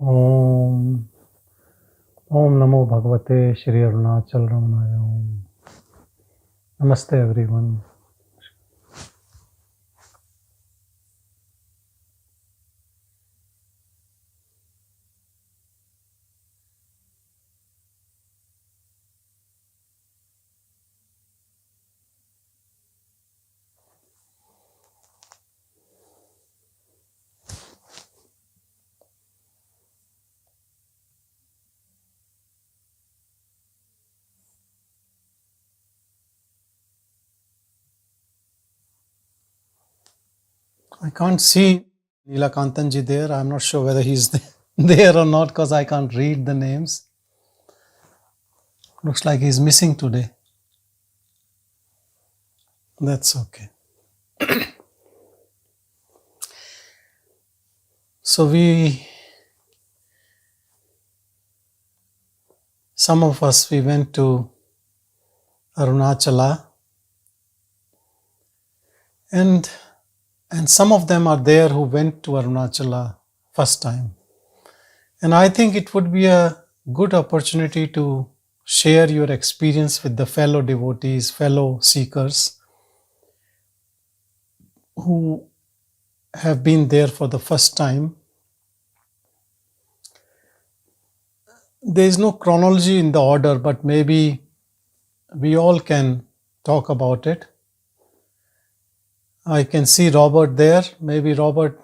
Om Namo Bhagavate Shri Arunachala Ramanaya Om. Namaste everyone. I can't see Neelakantan ji there. I'm not sure whether he's there or not because I can't read the names. Looks like he's missing today. That's okay. So some of us, we went to Arunachala, and some of them are there who went to Arunachala first time. And I think it would be a good opportunity to share your experience with the fellow devotees, fellow seekers who have been there for the first time. There is no chronology in the order, but maybe we all can talk about it. I can see Robert there. Maybe Robert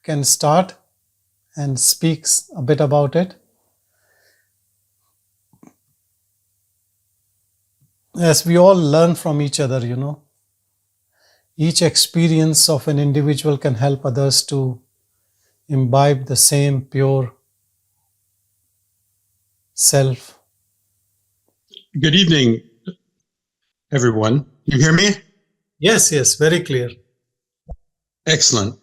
can start and speaks a bit about it. As we all learn from each other, each experience of an individual can help others to imbibe the same pure self. Good evening, everyone. You hear me? Yes, very clear. Excellent.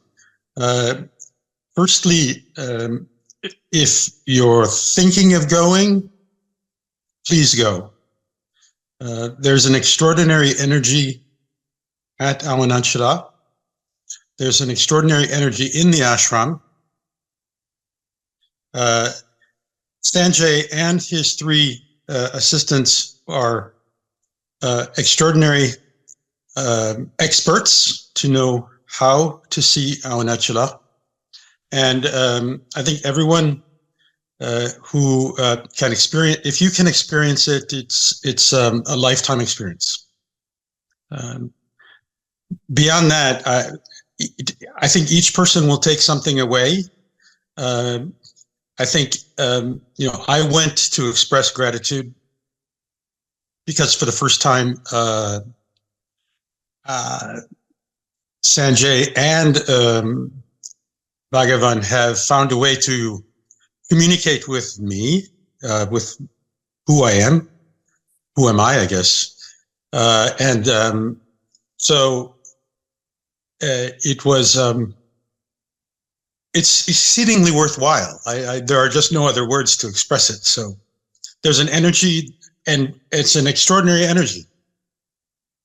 Firstly, if you're thinking of going, please go. There's an extraordinary energy at Arunachala. There's an extraordinary energy in the ashram. Sanjay and his three assistants are extraordinary experts to know how to see Arunachala. And I think everyone who can experience, if you can experience it, it's a lifetime experience. Beyond that, I think each person will take something away. I think, I went to express gratitude because for the first time, Sanjay and Bhagavan have found a way to communicate with me, with who I am. Who am I guess. So it was, it's exceedingly worthwhile. There are just no other words to express it. So there's an energy, and it's an extraordinary energy.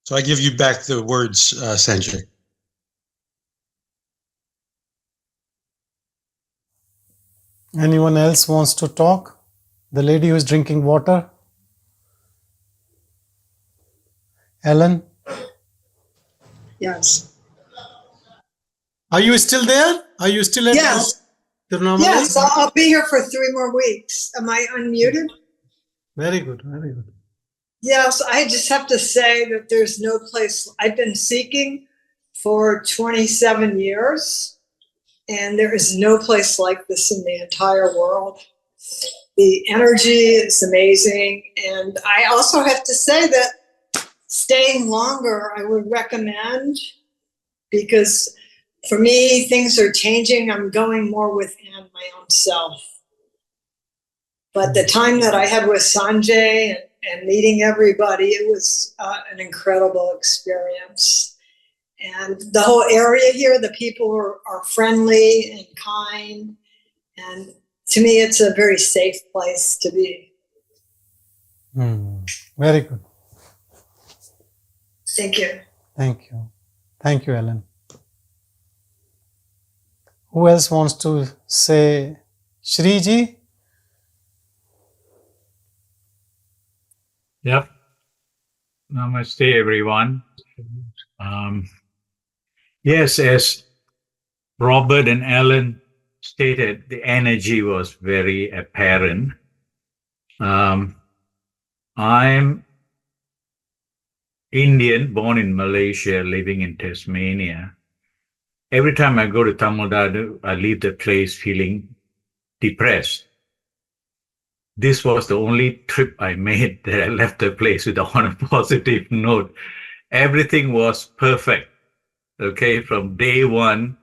So I give you back the words, Sanjay. Anyone else wants to talk? The lady who is drinking water? Ellen? Yes. Are you still there? Are you still at Tirunelveli? Yes, I'll be here for 3 more weeks. Am I unmuted? Very good, very good. Yes, I just have to say that there's no place. I've been seeking for 27 years, and there is no place like this in the entire world. The energy is amazing, and I also have to say that staying longer I would recommend, because for me, things are changing. I'm going more within my own self. But the time that I had with Sanjay and meeting everybody, it was an incredible experience. And the whole area here, the people are friendly and kind. And to me, it's a very safe place to be. Very good. Thank you. Thank you. Thank you, Ellen. Who else wants to say Shriji? Yep. Namaste, everyone. Yes, as Robert and Alan stated, the energy was very apparent. I'm Indian, born in Malaysia, living in Tasmania. Every time I go to Tamil Nadu, I leave the place feeling depressed. This was the only trip I made that I left the place on a positive note. Everything was perfect. Okay, from day one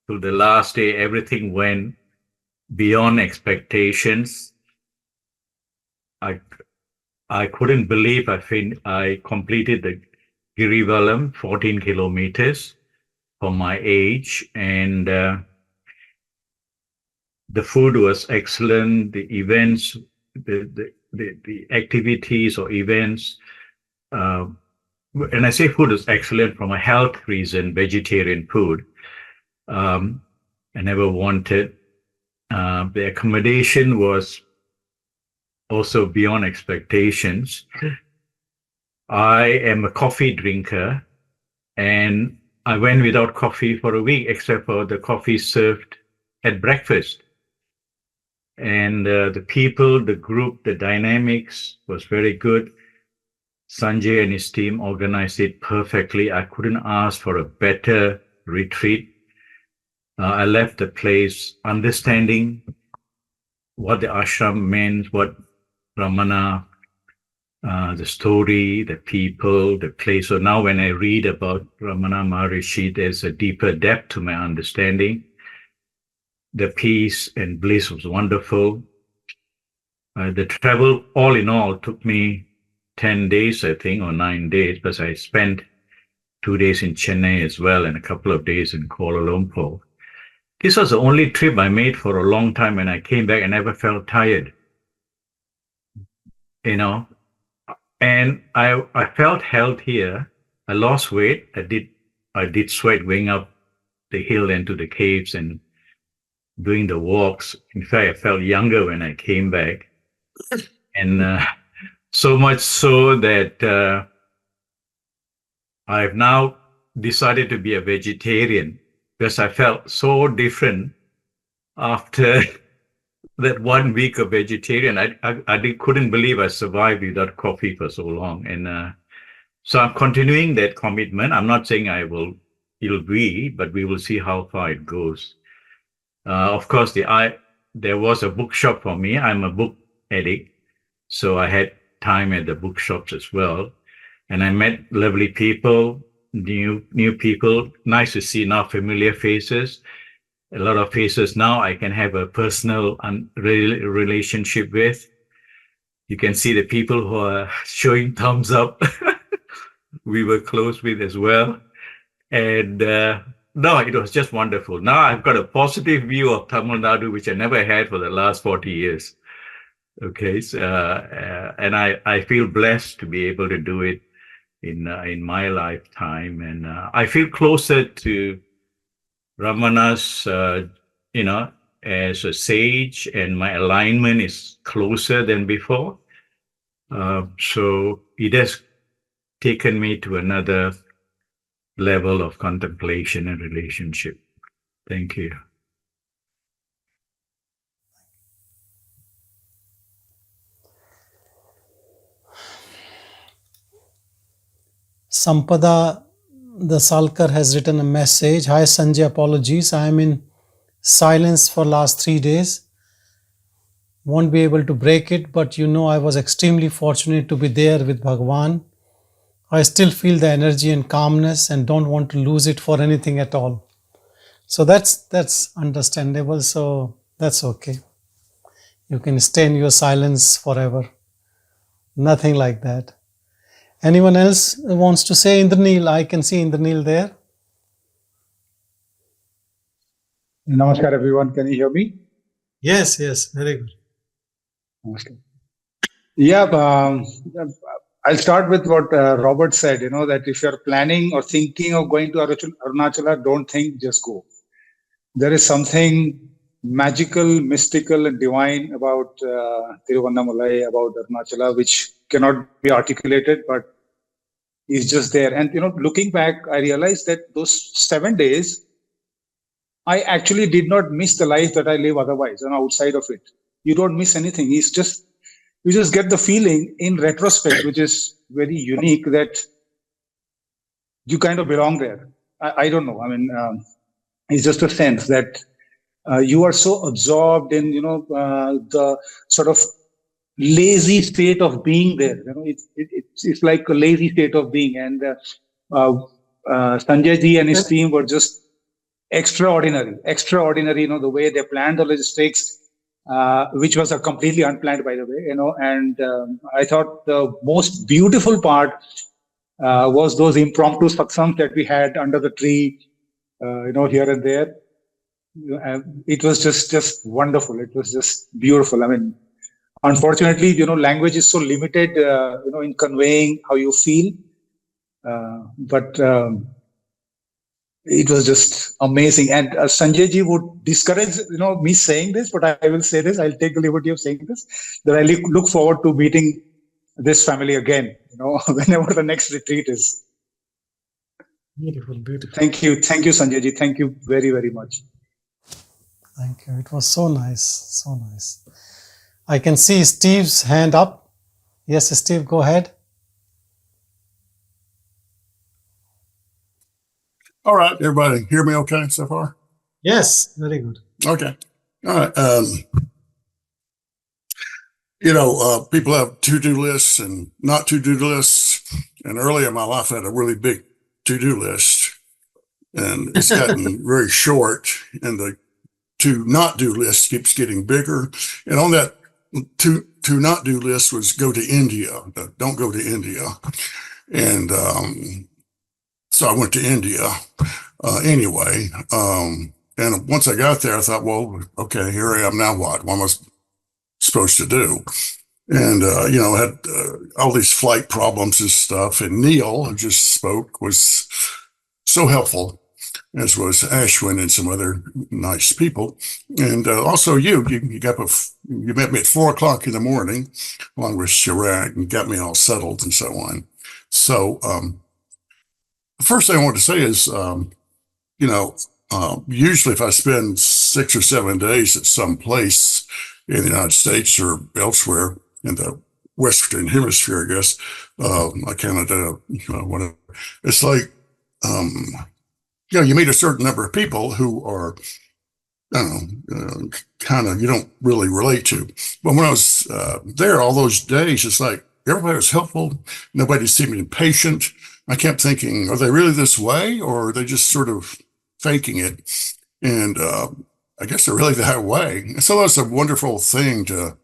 to the last day, everything went beyond expectations. I couldn't believe I completed the Girivalam, 14 kilometers for my age, and the food was excellent. The events, the activities or events, and I say food is excellent from a health reason, vegetarian food. I never wanted. The accommodation was also beyond expectations. I am a coffee drinker, and I went without coffee for a week, except for the coffee served at breakfast. And the people, the group, the dynamics was very good. Sanjay and his team organized it perfectly. I couldn't ask for a better retreat. I left the place understanding what the ashram meant, what Ramana, the story, the people, the place. So now when I read about Ramana Maharshi, there's a deeper depth to my understanding. The peace and bliss was wonderful. The travel, all in all, took me 10 days, I think, or 9 days, because I spent 2 days in Chennai as well and a couple of days in Kuala Lumpur. This was the only trip I made for a long time. When I came back, I never felt tired, and I felt healthier. I lost weight. I did sweat going up the hill into the caves and doing the walks. In fact, I felt younger when I came back, and so much so that I've now decided to be a vegetarian, because I felt so different after that 1 week of vegetarian. I couldn't believe I survived without coffee for so long. And so I'm continuing that commitment. I'm not saying it'll be, but we will see how far it goes. Of course, there was a bookshop for me. I'm a book addict, so I had time at the bookshops as well. And I met lovely people, new people. Nice to see now familiar faces. A lot of faces now I can have a personal relationship with. You can see the people who are showing thumbs up. We were close with as well. And no, it was just wonderful. Now I've got a positive view of Tamil Nadu, which I never had for the last 40 years. Okay, so, and I feel blessed to be able to do it in my lifetime, and I feel closer to Ramana's, as a sage, and my alignment is closer than before. So it has taken me to another level of contemplation and relationship. Thank you. Sampada the Salkar has written a message. Hi Sanjay, apologies. I am in silence for last 3 days. Won't be able to break it, but I was extremely fortunate to be there with Bhagavan. I still feel the energy and calmness and don't want to lose it for anything at all. So that's understandable. So that's okay. You can stay in your silence forever. Nothing like that. Anyone else wants to say? Indraneel? I can see Indraneel there. Namaskar everyone, can you hear me? Yes, very good. Namaskar. Yeah, I'll start with what Robert said, that if you're planning or thinking of going to Arunachala, don't think, just go. There is something magical, mystical, and divine about Tiruvannamalai, about Arunachala, which cannot be articulated, but is just there. And looking back, I realized that those 7 days, I actually did not miss the life that I live otherwise, outside of it. You don't miss anything. You just get the feeling in retrospect, which is very unique, that you kind of belong there. I don't know. I mean, it's just a sense that you are so absorbed in, the sort of lazy state of being there. It's like a lazy state of being. And Sanjay ji and his team were just extraordinary. The way they planned the logistics, which was completely unplanned, by the way. And I thought the most beautiful part was those impromptu satsangs that we had under the tree, here and there. It was just wonderful. It was just beautiful. I mean, unfortunately, language is so limited, in conveying how you feel. But it was just amazing. And Sanjay ji would discourage, me saying this, but I will say this. I'll take the liberty of saying this, that I look forward to meeting this family again, whenever the next retreat is. Beautiful, beautiful. Thank you, Sanjay ji. Thank you very, very much. Thank you. It was so nice, so nice. I can see Steve's hand up. Yes, Steve, go ahead. All right, everybody, hear me okay so far? Yes, very good. Okay. All right. People have to-do lists and not to-do lists. And early in my life, I had a really big to-do list. And it's gotten very short. And the to-not-do list keeps getting bigger. And on that to-not-do list was go to India. Don't go to India. And so I went to India anyway. And once I got there, I thought, well, okay, here I am. Now what? What am I supposed to do? And, I had all these flight problems and stuff. And Neil, who just spoke, was so helpful, as was Ashwin and some other nice people. And also you met me at 4:00 in the morning, along with Chirag, and got me all settled and so on. So, the first thing I want to say is, usually if I spend 6 or 7 days at some place in the United States or elsewhere in the Western Hemisphere, I guess, Canada, whatever, it's like, you meet a certain number of people who are, you don't really relate to. But when I was there all those days, it's like everybody was helpful. Nobody seemed impatient. I kept thinking, are they really this way, or are they just sort of faking it? And I guess they're really that way. And so that's a wonderful thing to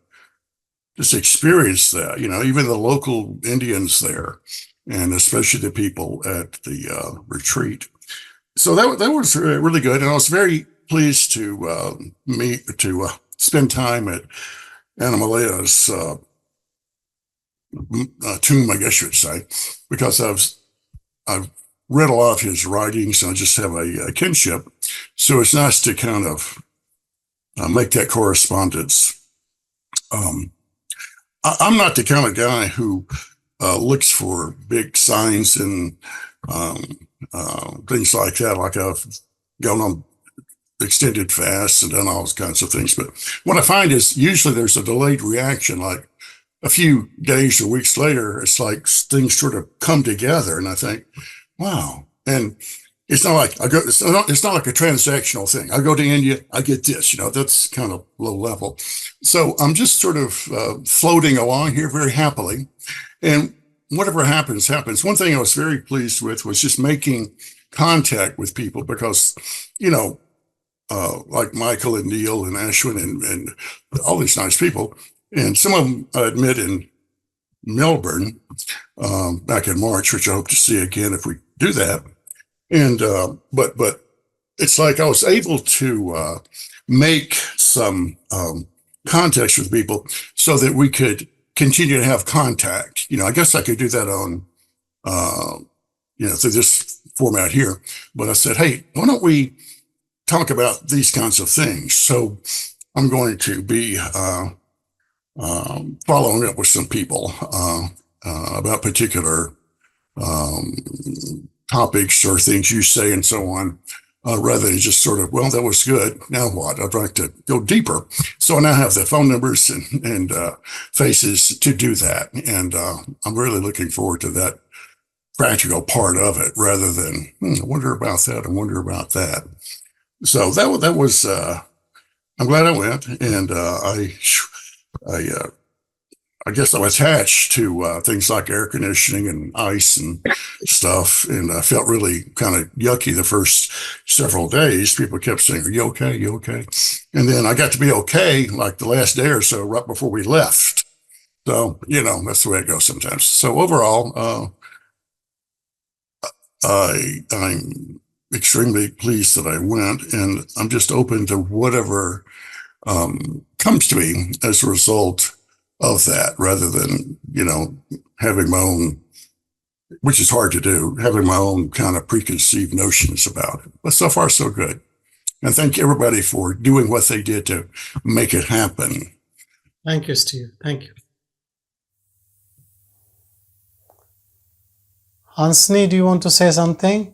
just experience that, even the local Indians there, and especially the people at the retreat. So that was really good. And I was very pleased to spend time at Annamalaya's tomb, I guess you would say, because I've read a lot of his writings, and I just have a kinship. So it's nice to kind of make that correspondence. I'm not the kind of guy who looks for big signs and things like that. Like I've gone on extended fasts and done all those kinds of things. But what I find is usually there's a delayed reaction, like a few days or weeks later, it's like things sort of come together, and I think, wow. And it's not like it's not like a transactional thing. I go to India, I get this, that's kind of low level. So I'm just sort of floating along here very happily. And whatever happens, happens. One thing I was very pleased with was just making contact with people, because, like Michael and Neil and Ashwin and all these nice people, and some of them I met in Melbourne back in March, which I hope to see again if we do that. And but it's like I was able to make some contacts with people so that we could continue to have contact. I guess I could do that on through this format here. But I said, hey, why don't we talk about these kinds of things. So I'm going to be following up with some people about particular topics or things you say and so on, rather than just sort of, well, that was good. Now what? I'd like to go deeper. So I now have the phone numbers and faces to do that. And I'm really looking forward to that practical part of it, rather than, I wonder about that. I wonder about that. So that was, I'm glad I went. And I guess I'm attached to things like air conditioning and ice and stuff. And I felt really kind of yucky the first several days. People kept saying, are you okay? You okay? And then I got to be okay like the last day or so, right before we left. So, that's the way it goes sometimes. So overall, I'm extremely pleased that I went, and I'm just open to whatever comes to me as a result of that, rather than, having my own, which is hard to do, having my own kind of preconceived notions about it. But so far, so good. And thank everybody for doing what they did to make it happen. Thank you, Steve. Thank you. Hansini, do you want to say something?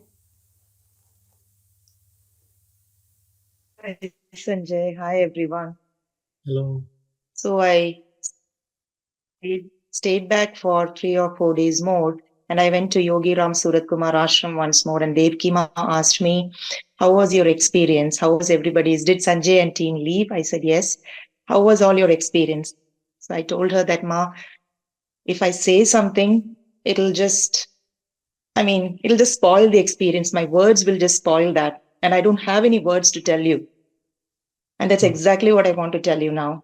Hi, Sanjay. Hi, everyone. Hello. So I stayed back for 3 or 4 days more, and I went to Yogi Ram Surat Kumar Ashram once more, and Devki Ma asked me, how was your experience? How was everybody's? Did Sanjay and team leave? I said, yes. How was all your experience? So I told her that, Ma, if I say something, it'll just spoil the experience. My words will just spoil that. And I don't have any words to tell you. And that's exactly what I want to tell you now.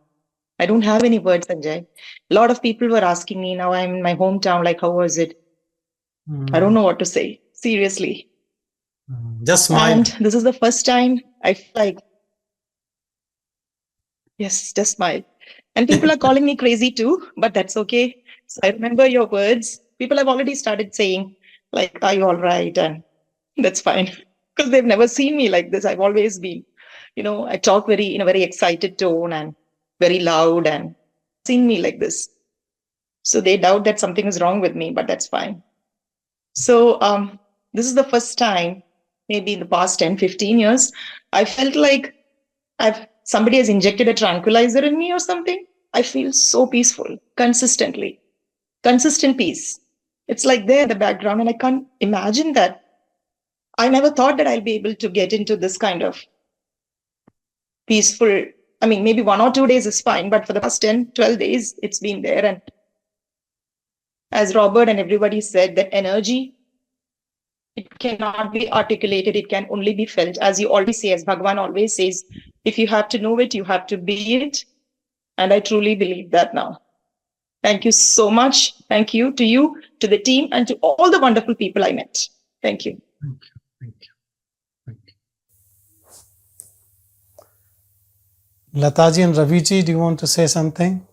I don't have any words, Sanjay. A lot of people were asking me, now I'm in my hometown, like, how was it? I don't know what to say. Seriously. Just smile. And this is the first time I feel like, yes, just smile. And people are calling me crazy too, but that's okay. So I remember your words. People have already started saying, like, are you all right? And that's fine. Because they've never seen me like this. I've always been, I talk in a very excited tone and very loud, and seen me like this. So they doubt that something is wrong with me, but that's fine. So this is the first time, maybe in the past 10, 15 years, I felt like somebody has injected a tranquilizer in me or something. I feel so peaceful, consistent peace. It's like there in the background, and I can't imagine that. I never thought that I'll be able to get into this kind of peaceful, maybe 1 or 2 days is fine, but for the past 10, 12 days, it's been there. And as Robert and everybody said, that energy, it cannot be articulated. It can only be felt. As you always say, as Bhagavan always says, if you have to know it, you have to be it. And I truly believe that now. Thank you so much. Thank you, to the team, and to all the wonderful people I met. Thank you. Thank you. Thank you. Thank you. Lataji and Raviji, do you want to say something?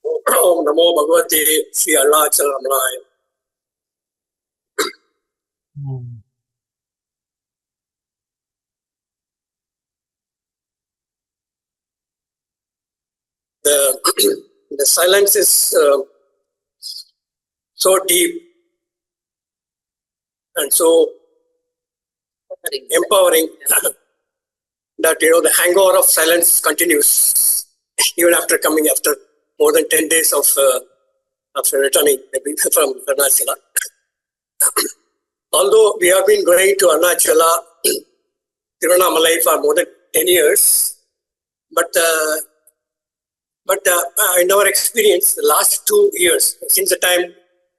Om Namo Bhagavate Sri Arunachala. The silence is so deep and so empowering that the hangover of silence continues even after coming after more than 10 days of returning from Arunachala. Although we have been going to Arunachala, Tiruvannamalai for more than 10 years, but in our experience, the last 2 years, since the time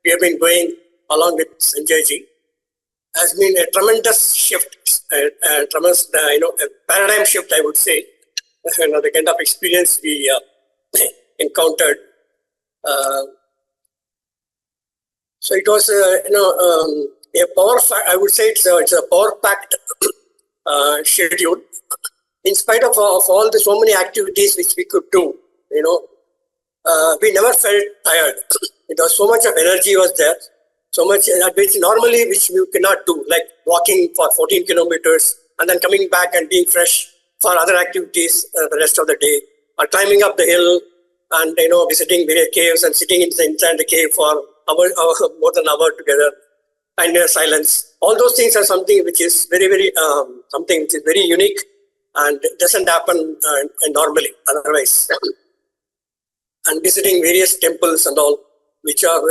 we have been going along with Sanjay ji, has been a tremendous shift, a tremendous, a paradigm shift, I would say. The kind of experience we encountered. So it was, a power. I would say it's a power-packed schedule. In spite of all the so many activities which we could do, we never felt tired. There was so much of energy was there, so much which normally which we cannot do, like walking for 14 kilometers and then coming back and being fresh for other activities the rest of the day, or climbing up the hill and visiting various caves and sitting inside the cave for more than an hour together and silence. All those things are something which is very, very something which is very unique and doesn't happen normally otherwise. And visiting various temples and all, which are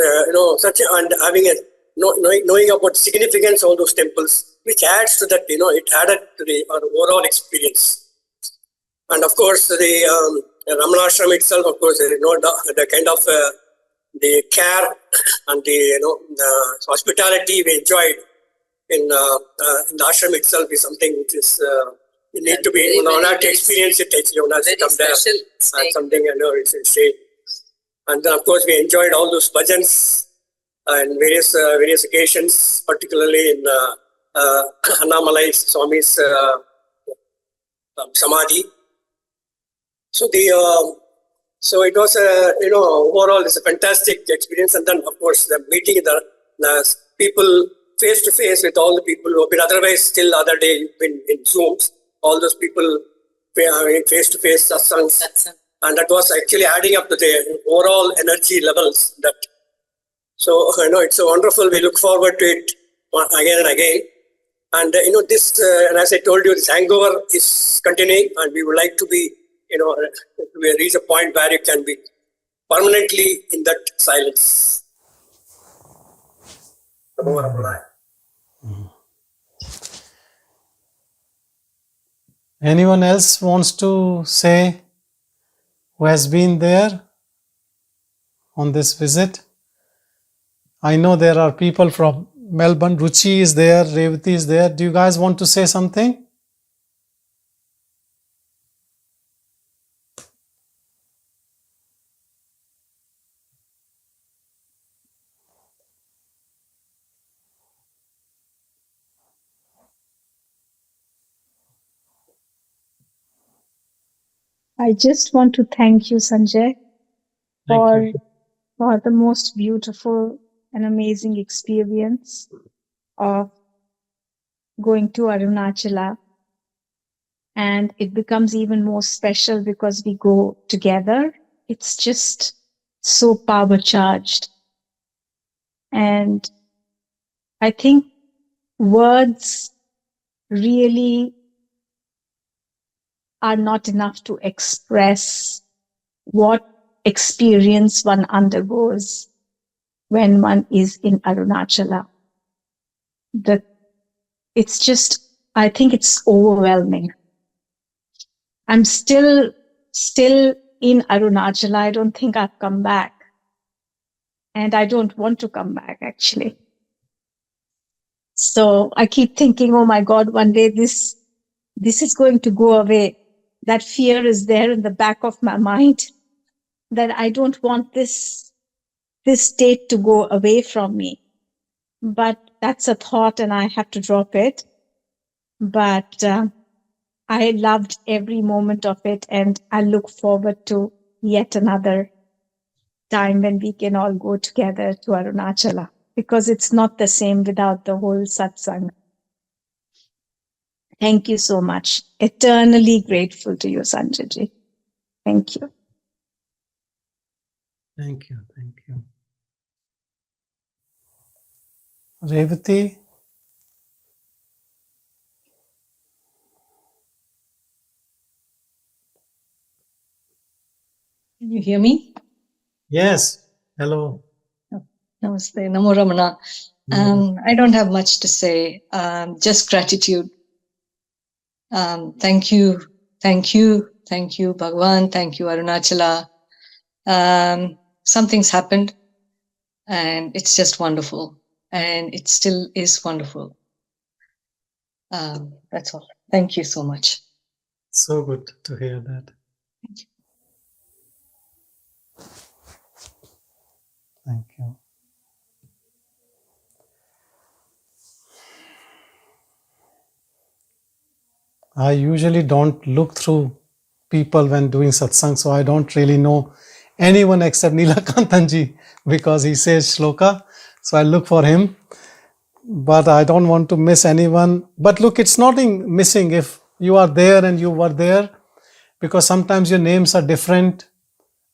such and having a knowing about significance of all those temples, which adds to that. It added to the overall experience. And of course, the Ramana Ashram itself, of course, the kind of the care and the hospitality we enjoyed in the ashram itself is something which is you need to be not to experience it. You have to come there and something it's insane. And then of course we enjoyed all those bhajans and various occasions, particularly in Annamalai Swami's Samadhi. So so it was overall it's a fantastic experience. And then of course the meeting the people face to face with all the people who have been otherwise still other day in Zooms, all those people face to face satsangs. And that was actually adding up to the overall energy levels. So it's so wonderful. We look forward to it again and again. And this, and as I told you, this hangover is continuing, and we would like to be, we reach a point where you can be permanently in that silence. Anyone else wants to say who has been there on this visit? I know there are people from Melbourne. Ruchi is there, Revati is there. Do you guys want to say something? I just want to thank you, Sanjay, for the most beautiful and amazing experience of going to Arunachala. And it becomes even more special because we go together. It's just so power charged. And I think words really are not enough to express what experience one undergoes when one is in Arunachala. It's just, I think it's overwhelming. I'm still in Arunachala. I don't think I've come back. And I don't want to come back, actually. So I keep thinking, oh my God, one day this is going to go away. That fear is there in the back of my mind, that I don't want this state to go away from me. But that's a thought and I have to drop it. But I loved every moment of it, and I look forward to yet another time when we can all go together to Arunachala, because it's not the same without the whole satsang. Thank you so much. Eternally grateful to you, Sanjay. Thank you. Thank you. Thank you. Revati? Can you hear me? Yes. Hello. Namaste. Namo Ramana. I don't have much to say. Just gratitude. Thank you, Bhagavan. Thank you, Arunachala. Something's happened, and it's just wonderful, and it still is wonderful. That's all. Thank you so much. So good to hear that. Thank you. Thank you. I usually don't look through people when doing satsang, so I don't really know anyone except Neelakantanji because he says shloka. So I look for him. But I don't want to miss anyone. But look, it's nothing missing if you are there and you were there, because sometimes your names are different.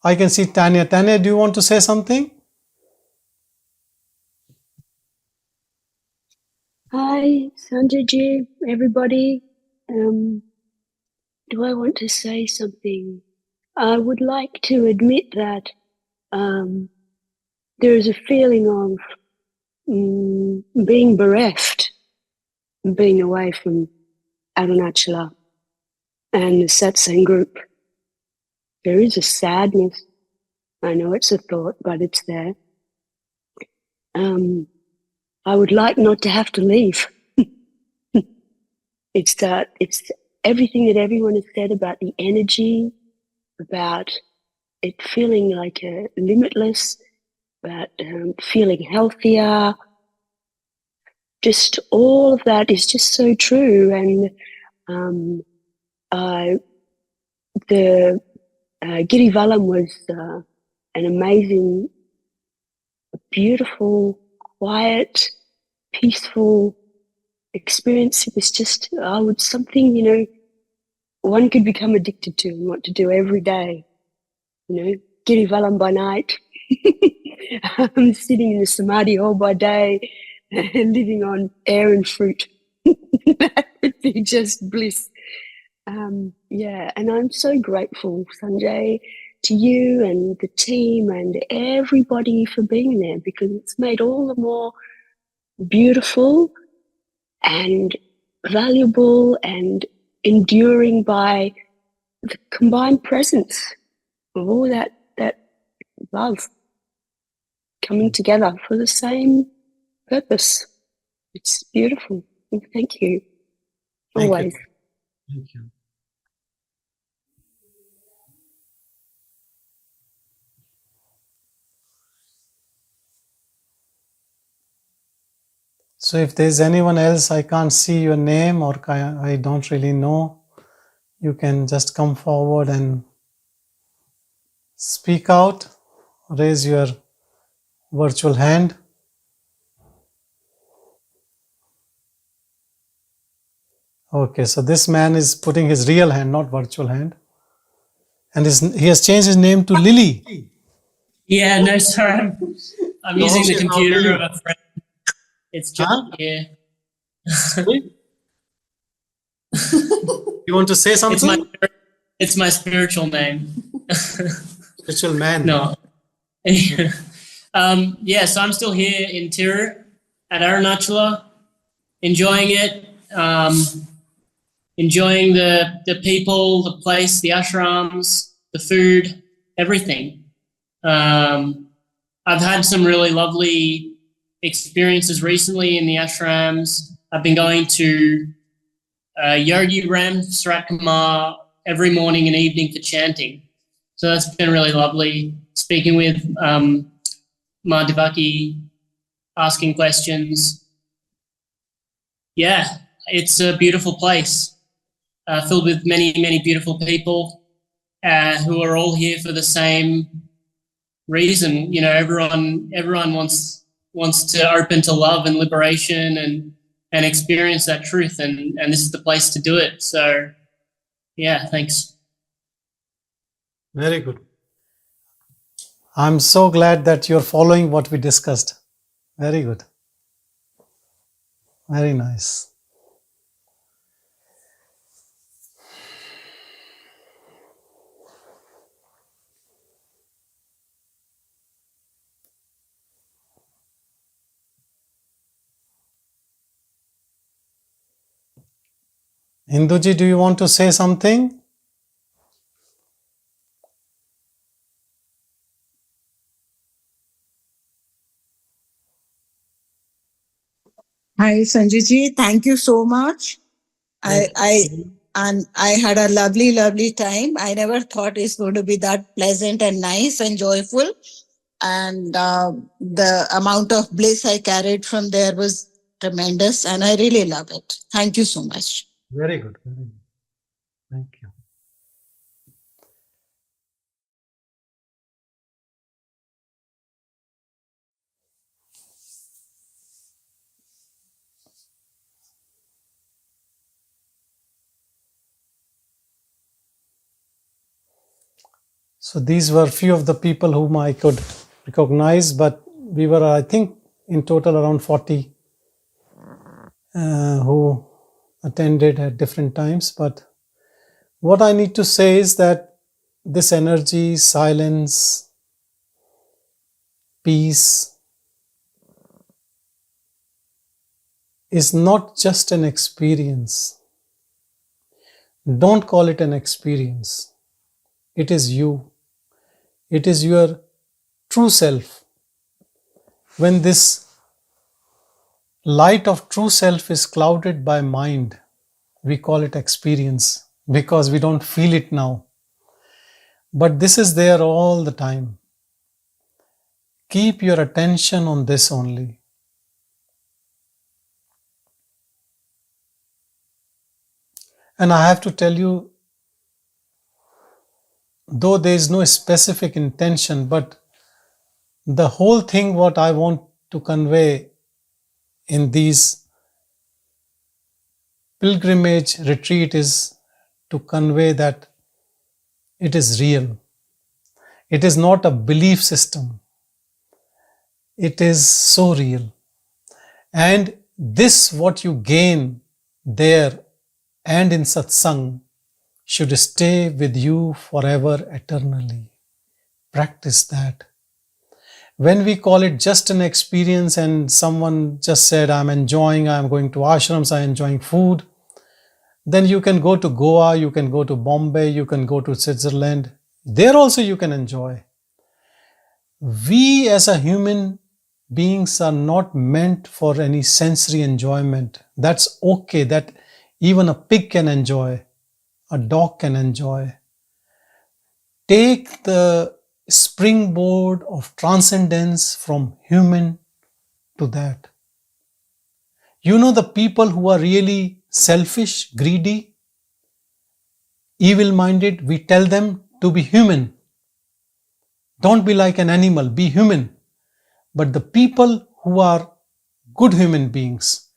I can see Tanya. Tanya, do you want to say something? Hi, Sanjay ji, everybody. Do I want to say something? I would like to admit that there is a feeling of being bereft, being away from Arunachala and the Satsang group. There is a sadness. I know it's a thought, but it's there. I would like not to have to leave. It's everything that everyone has said about the energy, about it feeling like limitless, about feeling healthier. Just all of that is just so true. And the Girivalam was an amazing, beautiful, quiet, peaceful experience. It was just something, one could become addicted to and want to do every day. Girivalam by night. I'm sitting in the Samadhi hall by day and living on air and fruit. That would be just bliss. And I'm so grateful, Sanjay, to you and the team and everybody for being there, because it's made all the more beautiful and valuable and enduring by the combined presence of all that love coming together for the same purpose. It's beautiful. Thank you. Always. Thank you. So if there's anyone else, I can't see your name or I don't really know, you can just come forward and speak out, raise your virtual hand. Okay, so this man is putting his real hand, not virtual hand. And he has changed his name to Lily. Yeah, no, sorry. I'm using the computer of a friend. It's just, yeah. You want to say something? It's my spiritual name. Spiritual man. No. So I'm still here in Thru at Arunachala, enjoying it, enjoying the people, the place, the ashrams, the food, everything. I've had some really lovely experiences recently in the ashrams. I've been going to Yogi Ram, Surat Kumar every morning and evening for chanting. So that's been really lovely. Speaking with Madhavaki, asking questions. Yeah, it's a beautiful place filled with many, many beautiful people who are all here for the same reason. Everyone wants to open to love and liberation and experience that truth, and this is the place to do it. So yeah, thanks. Very good. I'm so glad that you're following what we discussed. Very good. Very nice. Hinduji, do you want to say something? Hi, Sanjay ji. Thank you so much. I had a lovely, lovely time. I never thought it's going to be that pleasant and nice and joyful. And the amount of bliss I carried from there was tremendous, and I really love it. Thank you so much. Very good. Very good. Thank you. So these were few of the people whom I could recognize, but we were, I think, in total around 40 who attended at different times. But what I need to say is that this energy, silence, peace is not just an experience. Don't call it an experience. It is you. It is your true self. When this light of true self is clouded by mind, we call it experience because we don't feel it now. But this is there all the time. Keep your attention on this only. And I have to tell you, though there is no specific intention, but the whole thing what I want to convey in these pilgrimage retreat is to convey that it is real. It is not a belief system. It is so real. And this, what you gain there and in satsang, should stay with you forever, eternally. Practice that. When we call it just an experience and someone just said, I'm enjoying, I'm going to ashrams, I'm enjoying food, then you can go to Goa, you can go to Bombay, you can go to Switzerland. There also you can enjoy. We as a human beings are not meant for any sensory enjoyment. That's okay, that even a pig can enjoy, a dog can enjoy. Take the springboard of transcendence from human to that. You know, the people who are really selfish, greedy, evil-minded, we tell them to be human. Don't be like an animal, be human. But the people who are good human beings,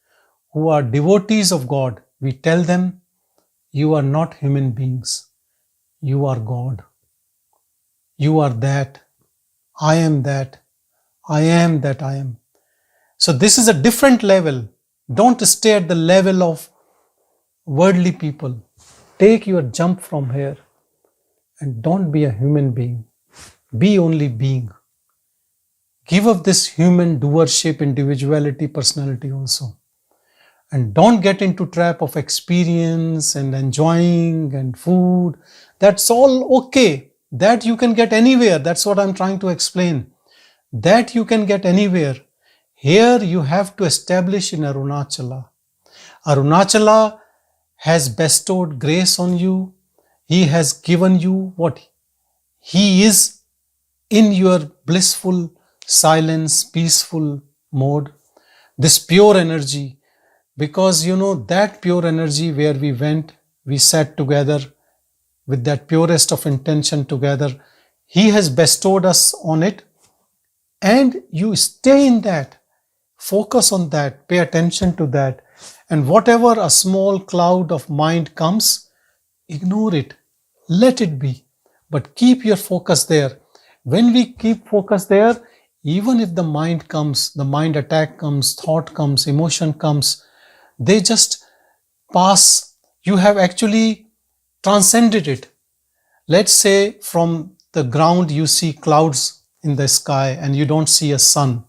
who are devotees of God, we tell them, you are not human beings, you are God. You are that, I am that, I am that I am. So this is a different level. Don't stay at the level of worldly people. Take your jump from here and don't be a human being. Be only being. Give up this human doership, individuality, personality also. And don't get into trap of experience and enjoying and food. That's all okay. That you can get anywhere. That's what I'm trying to explain. That you can get anywhere. Here you have to establish in Arunachala. Arunachala has bestowed grace on you. He has given you what He is in your blissful, silence, peaceful mode. This pure energy. Because you know that pure energy where we went, we sat together with that purest of intention together. He has bestowed us on it and you stay in that. Focus on that, pay attention to that. And whatever a small cloud of mind comes, ignore it, let it be. But keep your focus there. When we keep focus there, even if the mind comes, the mind attack comes, thought comes, emotion comes, they just pass. You have actually transcended it. Let's say from the ground you see clouds in the sky and you don't see a sun.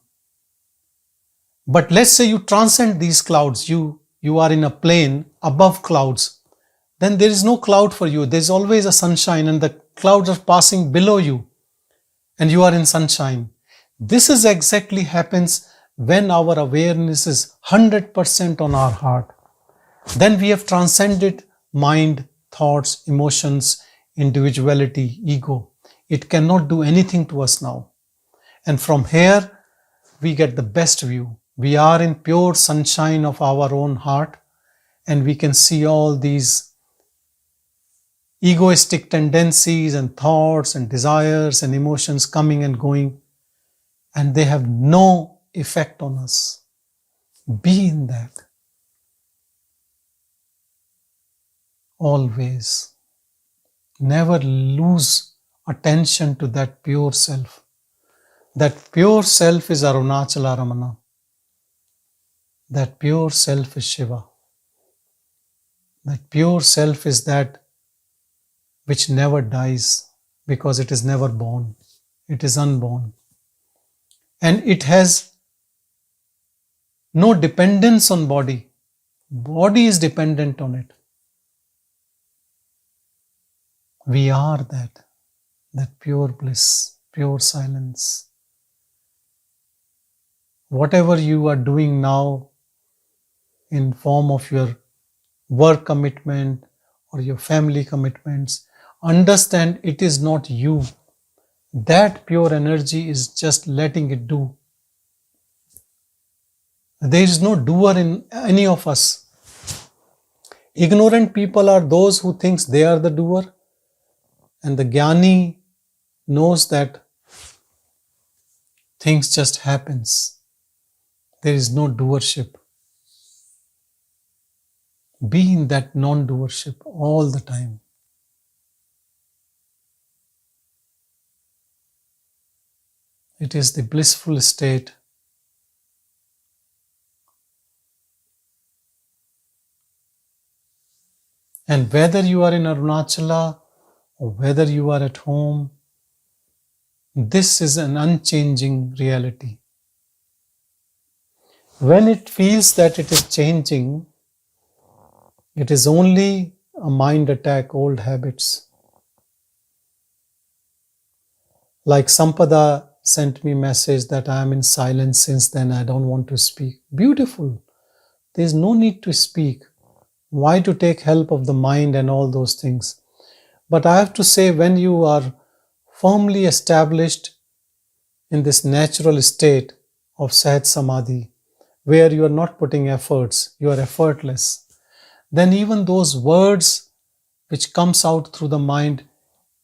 But let's say you transcend these clouds. You are in a plane above clouds. Then there is no cloud for you. There's always a sunshine and the clouds are passing below you and you are in sunshine. This is exactly happens when our awareness is 100% on our heart. Then we have transcended mind, thoughts, emotions, individuality, ego. It cannot do anything to us now. And from here, we get the best view. We are in pure sunshine of our own heart and we can see all these egoistic tendencies and thoughts and desires and emotions coming and going, and they have no effect on us. Be in that. Always. Never lose attention to that pure self. That pure self is Arunachala Ramana. That pure self is Shiva. That pure self is that which never dies because it is never born. It is unborn. And it has no dependence on body. Body is dependent on it. We are that pure bliss, pure silence. Whatever you are doing now in form of your work commitment or your family commitments, understand it is not you. That pure energy is just letting it do. There is no doer in any of us. Ignorant people are those who think they are the doer, and the Jnani knows that things just happens. There is no doership. Be in that non-doership all the time. It is the blissful state. And whether you are in Arunachala or whether you are at home, this is an unchanging reality. When it feels that it is changing, it is only a mind attack, old habits. Like Sampada sent me a message that I am in silence since then, I don't want to speak. Beautiful. There is no need to speak. Why to take help of the mind and all those things? But I have to say, when you are firmly established in this natural state of Sahaja Samadhi, where you are not putting efforts, you are effortless, then even those words which comes out through the mind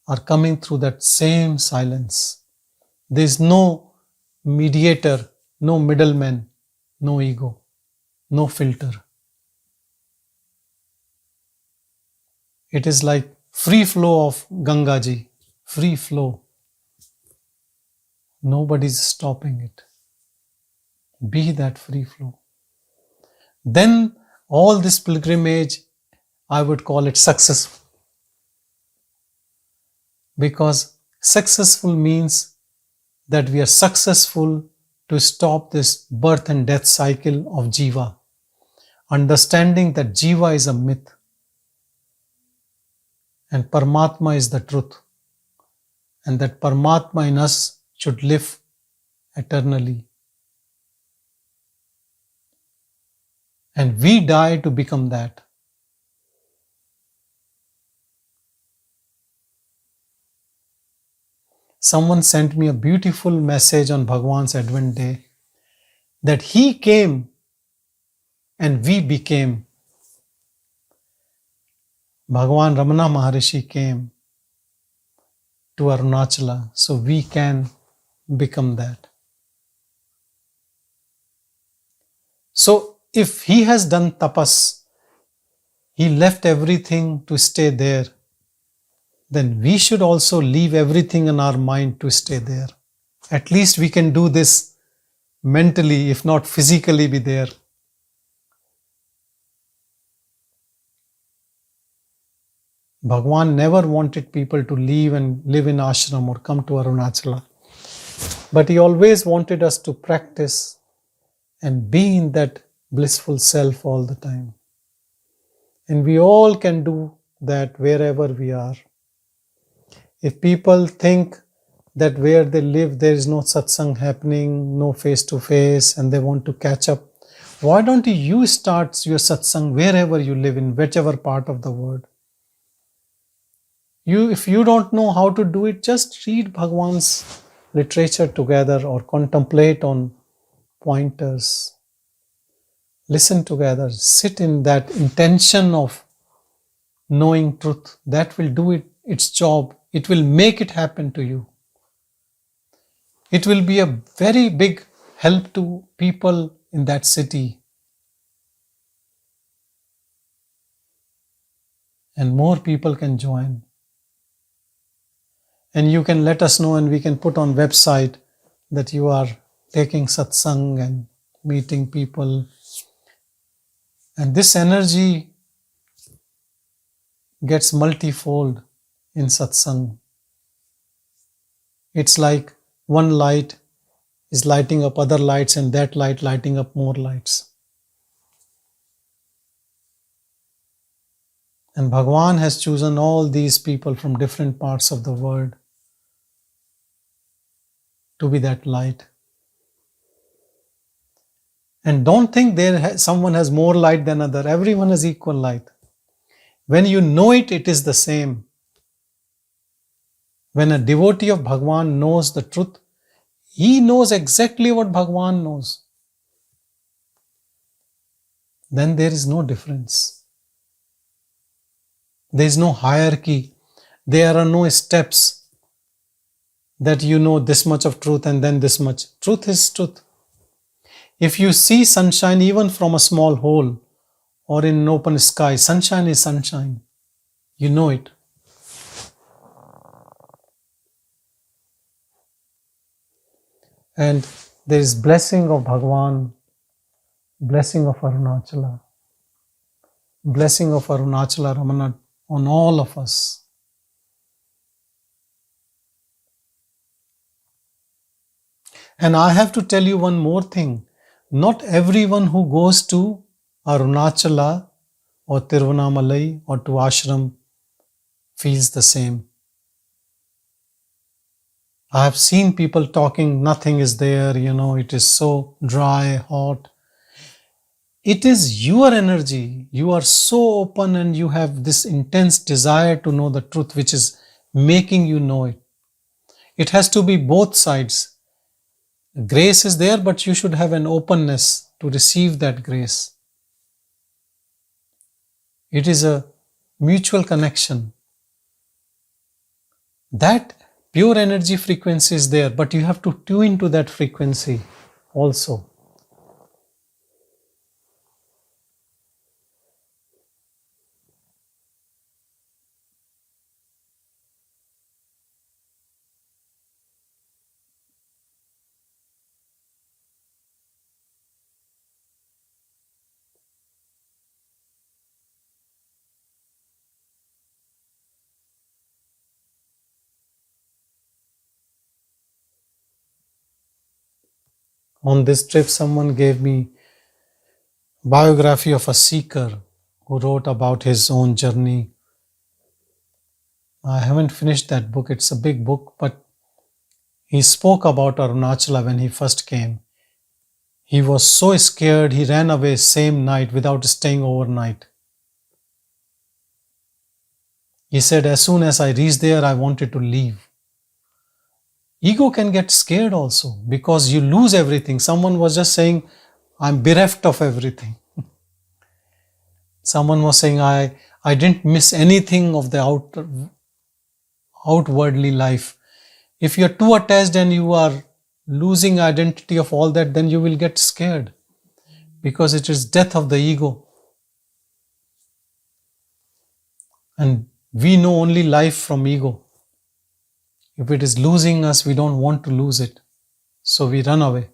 are coming through that same silence. There is no mediator, no middleman, no ego, no filter. It is like free flow of Gangaji, free flow. Nobody is stopping it. Be that free flow. Then all this pilgrimage, I would call it successful. Because successful means that we are successful to stop this birth and death cycle of Jiva. Understanding that Jiva is a myth and Paramatma is the truth. And that Paramatma in us should live eternally. And we die to become that. Someone sent me a beautiful message on Bhagavan's Advent Day that he came and we became. Bhagavan Ramana Maharshi came to Arunachala, so we can become that. So if he has done tapas, he left everything to stay there, then we should also leave everything in our mind to stay there. At least we can do this mentally, if not physically be there. Bhagavan never wanted people to leave and live in ashram or come to Arunachala. But he always wanted us to practice and be in that blissful self all the time. And we all can do that wherever we are. If people think that where they live there is no satsang happening, no face-to-face, and they want to catch up, why don't you start your satsang wherever you live, in whichever part of the world? If you don't know how to do it, just read Bhagavan's literature together or contemplate on pointers. Listen together, sit in that intention of knowing truth. That will do its job. It will make it happen to you. It will be a very big help to people in that city. And more people can join. And you can let us know and we can put on website that you are taking satsang and meeting people. And this energy gets multifold in satsang. It's like one light is lighting up other lights and that light lighting up more lights. And Bhagavan has chosen all these people from different parts of the world to be that light. And don't think someone has more light than other. Everyone has equal light. When you know it, it is the same. When a devotee of Bhagavan knows the truth, he knows exactly what Bhagavan knows. Then there is no difference. There is no hierarchy. There are no steps that you know this much of truth and then this much. Truth is truth. If you see sunshine even from a small hole or in an open sky, sunshine is sunshine. You know it. And there is blessing of Bhagavan, blessing of Arunachala, blessing of Arunachala Ramana on all of us. And I have to tell you one more thing. Not everyone who goes to Arunachala or Tiruvannamalai or to ashram feels the same. I have seen people talking, nothing is there, it is so dry, hot. It is your energy. You are so open and you have this intense desire to know the truth which is making you know it. It has to be both sides. Grace is there, but you should have an openness to receive that grace. It is a mutual connection. That pure energy frequency is there, but you have to tune into that frequency also. On this trip, someone gave me biography of a seeker who wrote about his own journey. I haven't finished that book. It's a big book, but he spoke about Arunachala when he first came. He was so scared, he ran away same night without staying overnight. He said, as soon as I reached there, I wanted to leave. Ego can get scared also because you lose everything. Someone was just saying, I'm bereft of everything. Someone was saying, I didn't miss anything of the outwardly life. If you're too attached and you are losing identity of all that, then you will get scared because it is death of the ego. And we know only life from ego. If it is losing us, we don't want to lose it. So we run away.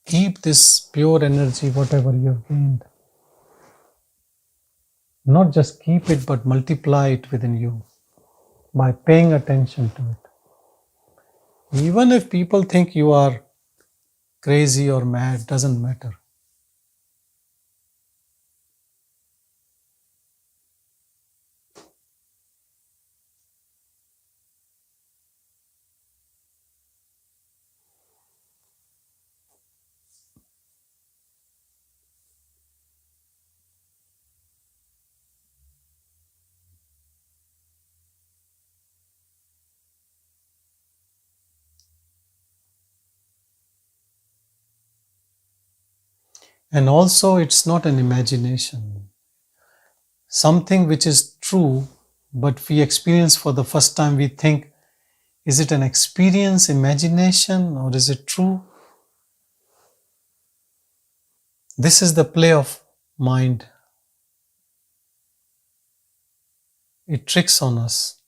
Keep this pure energy, whatever you have gained. Not just keep it, but multiply it within you by paying attention to it. Even if people think you are crazy or mad, doesn't matter. And also, it's not an imagination. Something which is true, but we experience for the first time, we think, is it an experience, imagination, or is it true? This is the play of mind. It tricks on us.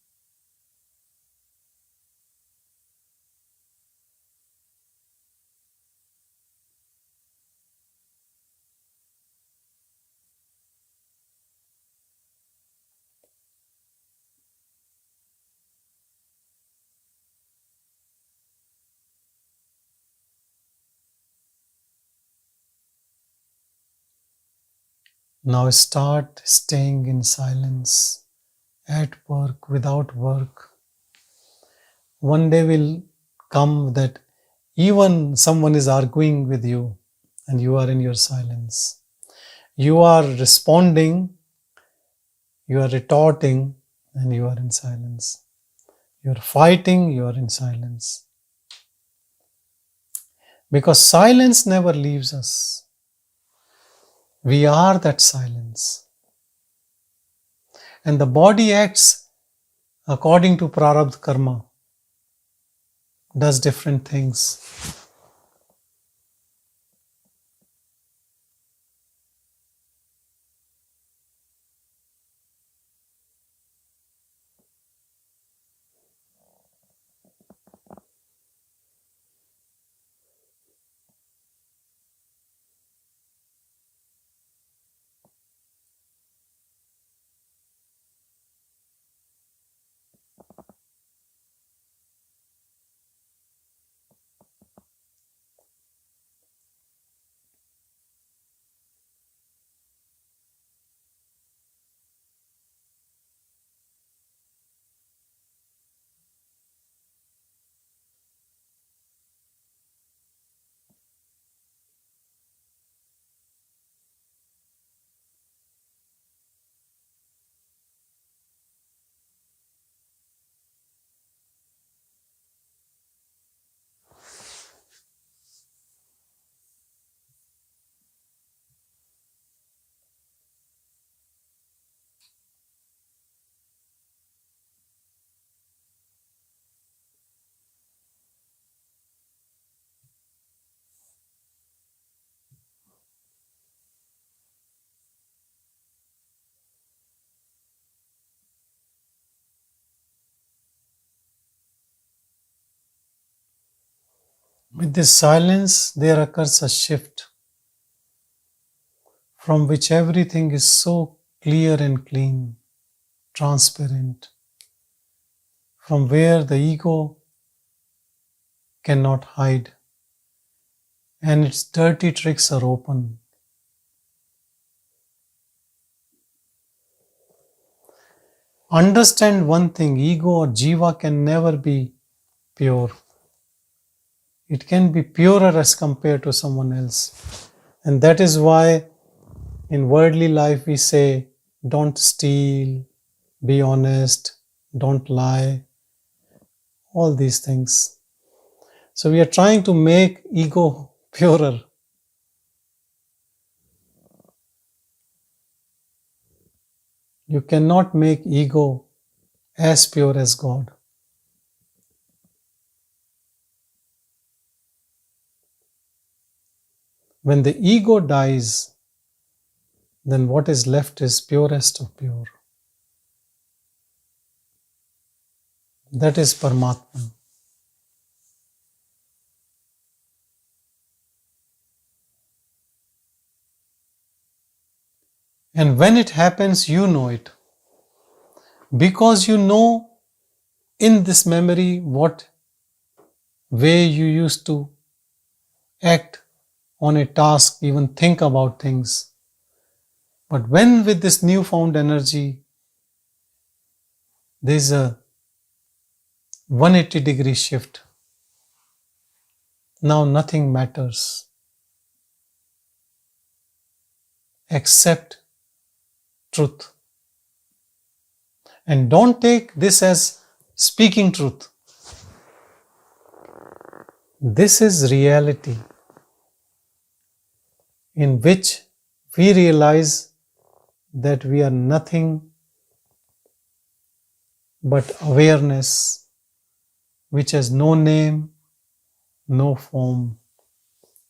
Now start staying in silence, at work, without work. One day will come that even someone is arguing with you and you are in your silence. You are responding, you are retorting, and you are in silence. You are fighting, you are in silence. Because silence never leaves us. We are that silence. And the body acts according to prarabdha karma, does different things. With this silence, there occurs a shift from which everything is so clear and clean, transparent, from where the ego cannot hide and its dirty tricks are open. Understand one thing, ego or jiva can never be pure. It can be purer as compared to someone else. And that is why in worldly life we say, don't steal, be honest, don't lie, all these things. So we are trying to make ego purer. You cannot make ego as pure as God. When the ego dies, then what is left is purest of pure. That is Paramatman. And when it happens, you know it. Because you know in this memory what way you used to act on a task, even think about things. But when with this newfound energy, there is a 180-degree shift. Now nothing matters except truth. And don't take this as speaking truth. This is reality in which we realize that we are nothing but awareness which has no name, no form,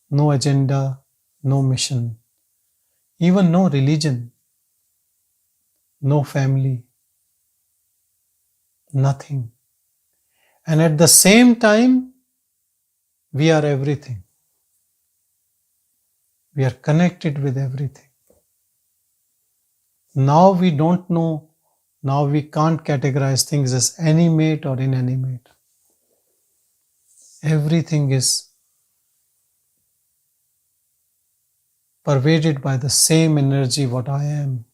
no agenda, no mission. even no religion, no family, nothing. And at the same time, we are everything. We are connected with everything. Now we don't know, now we can't categorize things as animate or inanimate. Everything is pervaded by the same energy what I am.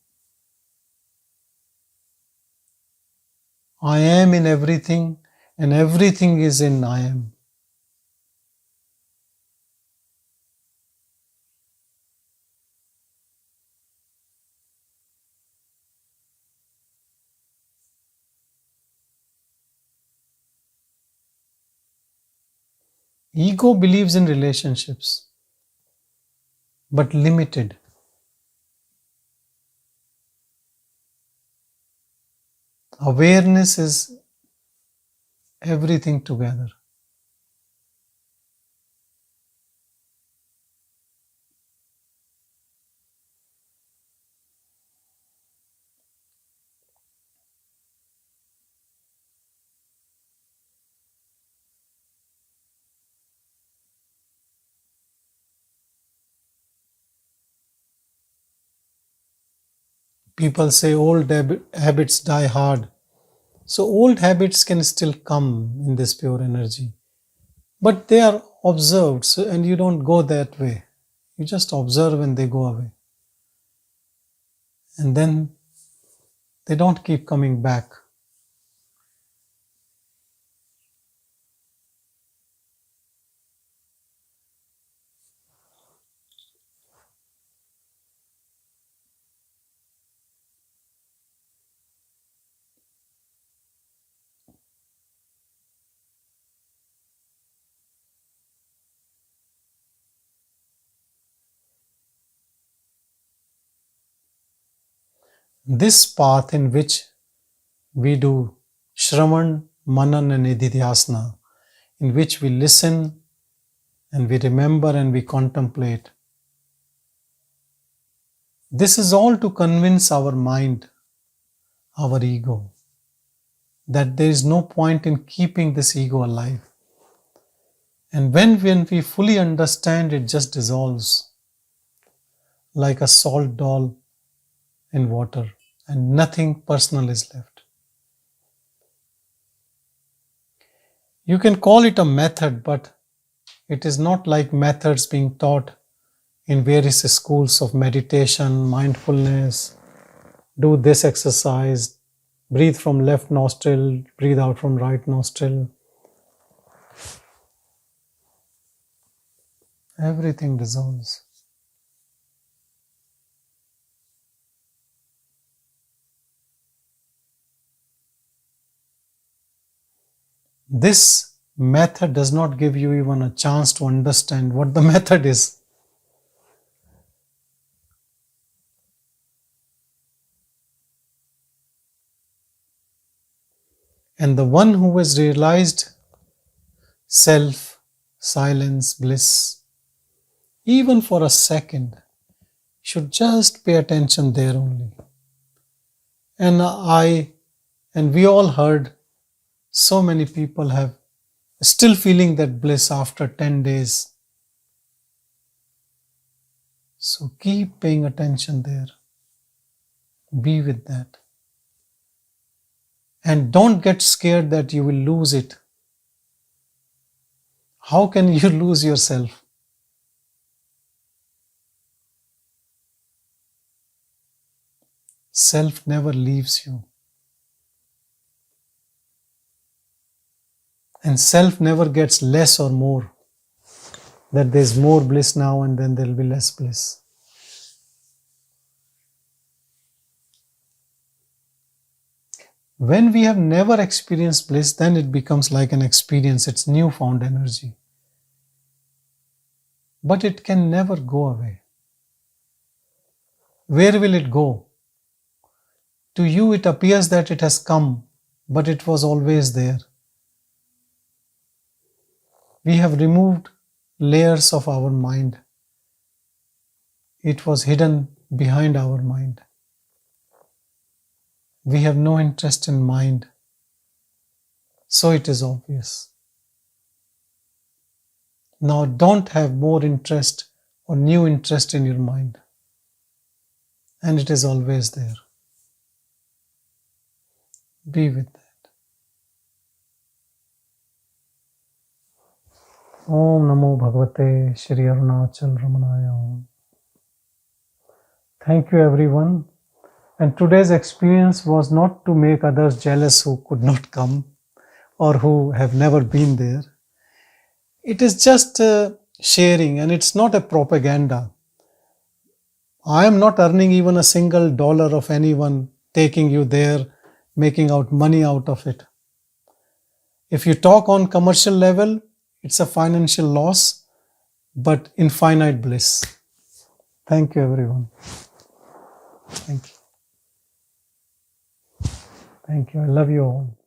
I am in everything and everything is in I am. Ego believes in relationships, but limited. Awareness is everything together. People say old habits die hard. So old habits can still come in this pure energy. But they are observed, and you don't go that way. You just observe and they go away. And then they don't keep coming back. This path in which we do Shravan, Manan and Nididhyasana, in which we listen and we remember and we contemplate. This is all to convince our mind, our ego, that there is no point in keeping this ego alive. And when we fully understand, it just dissolves like a salt doll in water, and nothing personal is left. You can call it a method, but it is not like methods being taught in various schools of meditation, mindfulness. Do this exercise, breathe from left nostril, breathe out from right nostril. Everything dissolves. This method does not give you even a chance to understand what the method is. And the one who has realized self, silence, bliss, even for a second, should just pay attention there only. And we all heard, so many people have still feeling that bliss after 10 days. So keep paying attention there. Be with that. And don't get scared that you will lose it. How can you lose yourself? Self never leaves you. And self never gets less or more. That there's more bliss now and then there'll be less bliss. When we have never experienced bliss, then it becomes like an experience. It's newfound energy. But it can never go away. Where will it go? To you it appears that it has come, but it was always there. We have removed layers of our mind. It was hidden behind our mind. We have no interest in mind, so it is obvious. Now don't have more interest or new interest in your mind, and it is always there. Be with that. Om Namo Bhagavate Shri Arunachal Ramanaya. Thank you everyone. And today's experience was not to make others jealous who could not come or who have never been there. It is just sharing, and it's not a propaganda. I am not earning even a single dollar of anyone taking you there, making out money out of it. If you talk on commercial level, it's a financial loss, but infinite bliss. Thank you, everyone. Thank you. Thank you. I love you all.